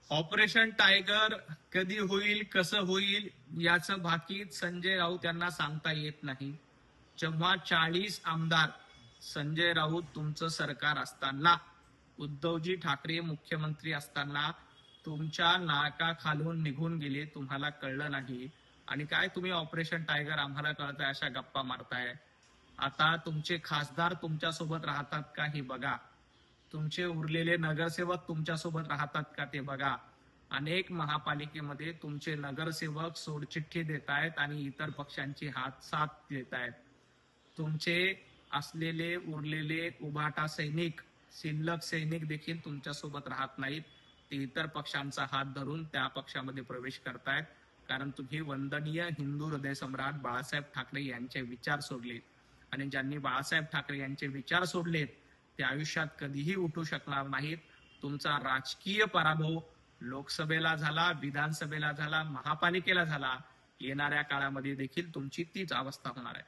Operation tiger कधी होईल, कसं होईल याचं भाकीत संजय राऊत यांना सांगता येत नाही. जेव्हा 40 आमदार संजय राऊत तुमचं सरकार असताना, उद्धवजी ठाकरे मुख्यमंत्री असताना तुमच्या नाकाखालून निघून गेले, तुम्हाला कळलं नाही. आणि काय तुम्ही ऑपरेशन टायगर आम्हाला कळतंय अशा गप्पा मारताय. आता तुमचे खासदार तुमच्यासोबत राहतात का हे बघा. तुमचे उरलेले नगरसेवक तुमच्यासोबत राहतात का ते बघा. अनेक महापालिकेमध्ये तुमचे नगरसेवक सोडचिठ्ठी देत आहेत आणि इतर पक्षांची हात साथ देत आहेत. तुमचे असलेले उरलेले उभाटा सैनिक, शिल्लक सैनिक देखील तुमच्यासोबत राहत नाहीत. ते इतर पक्षांचा हात धरून त्या पक्षामध्ये प्रवेश करतायत. कारण तुम्ही वंदनीय हिंदू हृदय सम्राट बाळासाहेब ठाकरे यांचे विचार सोडले. आणि ज्यांनी बाळासाहेब ठाकरे यांचे विचार सोडलेत ते आयुष्यात कधीही उठू शकणार नाहीत. तुमचा राजकीय पराभव लोकसभेला झाला, विधानसभेला झाला, महापालिकेला झाला. येणाऱ्या काळामध्ये देखील तुमची तीच अवस्था होणार आहे.